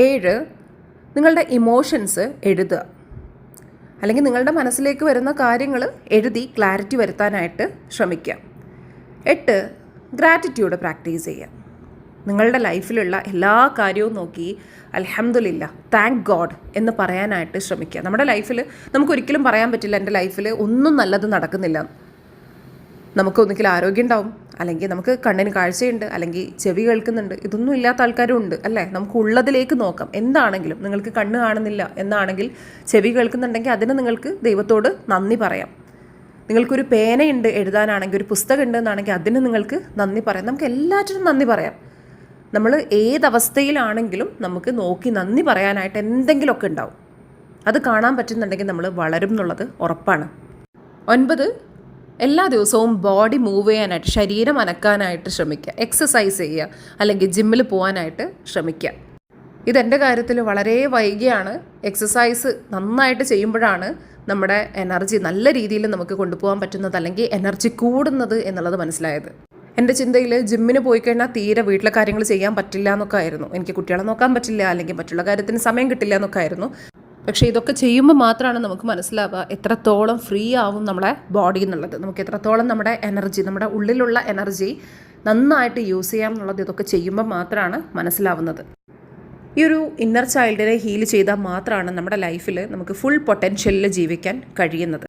7, നിങ്ങളുടെ ഇമോഷൻസ് എഴുതുക. അല്ലെങ്കിൽ നിങ്ങളുടെ മനസ്സിലേക്ക് വരുന്ന കാര്യങ്ങൾ എഴുതി ക്ലാരിറ്റി വരുത്താനായിട്ട് ശ്രമിക്കുക. 8, ഗ്രാറ്റിറ്റ്യൂഡ് പ്രാക്ടീസ് ചെയ്യുക. നിങ്ങളുടെ ലൈഫിലുള്ള എല്ലാ കാര്യവും നോക്കി അൽഹംദുലില്ലാ, താങ്ക് ഗോഡ് എന്ന് പറയാനായിട്ട് ശ്രമിക്കുക. നമ്മുടെ ലൈഫിൽ നമുക്കൊരിക്കലും പറയാൻ പറ്റില്ല എൻ്റെ ലൈഫിൽ ഒന്നും നല്ലത് നടക്കുന്നില്ല. നമുക്ക് ഒന്നുകിൽ ആരോഗ്യം ഉണ്ടാവും, അല്ലെങ്കിൽ നമുക്ക് കണ്ണിന് കാഴ്ചയുണ്ട്, അല്ലെങ്കിൽ ചെവി കേൾക്കുന്നുണ്ട്. ഇതൊന്നും ഇല്ലാത്ത ആൾക്കാരും ഉണ്ട് അല്ലേ? നമുക്ക് ഉള്ളതിലേക്ക് നോക്കാം. എന്താണെങ്കിലും നിങ്ങൾക്ക് കണ്ണ് കാണുന്നില്ല എന്നാണെങ്കിൽ, ചെവി കേൾക്കുന്നുണ്ടെങ്കിൽ അതിന് നിങ്ങൾക്ക് ദൈവത്തോട് നന്ദി പറയാം. നിങ്ങൾക്കൊരു പേനയുണ്ട് എഴുതാനാണെങ്കിൽ, ഒരു പുസ്തകം ഉണ്ട് എന്നാണെങ്കിൽ അതിന് നിങ്ങൾക്ക് നന്ദി പറയാം. നമുക്ക് എല്ലാറ്റിനും നന്ദി പറയാം. നമ്മൾ ഏതവസ്ഥയിലാണെങ്കിലും നമുക്ക് നോക്കി നന്ദി പറയാനായിട്ട് എന്തെങ്കിലുമൊക്കെ ഉണ്ടാവും. അത് കാണാൻ പറ്റുന്നുണ്ടെങ്കിൽ നമ്മൾ വളരും എന്നുള്ളത് ഉറപ്പാണ്. 9, എല്ലാ ദിവസവും ബോഡി മൂവ് ചെയ്യാനായിട്ട്, ശരീരം അനക്കാനായിട്ട് ശ്രമിക്കുക. എക്സസൈസ് ചെയ്യുക, അല്ലെങ്കിൽ ജിമ്മിൽ പോകാനായിട്ട് ശ്രമിക്കുക. ഇതെൻ്റെ കാര്യത്തിൽ വളരെ വൈകിയാണ് എക്സസൈസ് നന്നായിട്ട് ചെയ്യുമ്പോഴാണ് നമ്മുടെ എനർജി നല്ല രീതിയിൽ നമുക്ക് കൊണ്ടുപോകാൻ പറ്റുന്നത്, അല്ലെങ്കിൽ എനർജി കൂടുന്നത് എന്നുള്ളത് മനസ്സിലായത്. എൻ്റെ ചിന്തയിൽ ജിമ്മിന് പോയി കഴിഞ്ഞാൽ തീരെ വീട്ടിലെ കാര്യങ്ങൾ ചെയ്യാൻ പറ്റില്ല എന്നൊക്കെ ആയിരുന്നു. എനിക്ക് കുട്ടികളെ നോക്കാൻ പറ്റില്ല, അല്ലെങ്കിൽ മറ്റുള്ള കാര്യത്തിന് സമയം കിട്ടില്ല എന്നൊക്കെ ആയിരുന്നു. പക്ഷേ ഇതൊക്കെ ചെയ്യുമ്പോൾ മാത്രമാണ് നമുക്ക് മനസ്സിലാവുക എത്രത്തോളം ഫ്രീ ആവും നമ്മളെ ബോഡി എന്നുള്ളത്. നമുക്ക് എത്രത്തോളം നമ്മുടെ എനർജി, നമ്മുടെ ഉള്ളിലുള്ള എനർജി നന്നായിട്ട് യൂസ് ചെയ്യാം എന്നുള്ളത് ഇതൊക്കെ ചെയ്യുമ്പോൾ മാത്രമാണ് മനസ്സിലാവുന്നത്. ഈ ഒരു ഇന്നർ ചൈൽഡിനെ ഹീൽ ചെയ്താൽ മാത്രമാണ് നമ്മുടെ ലൈഫിൽ നമുക്ക് ഫുൾ പൊട്ടൻഷ്യലിൽ ജീവിക്കാൻ കഴിയുന്നത്.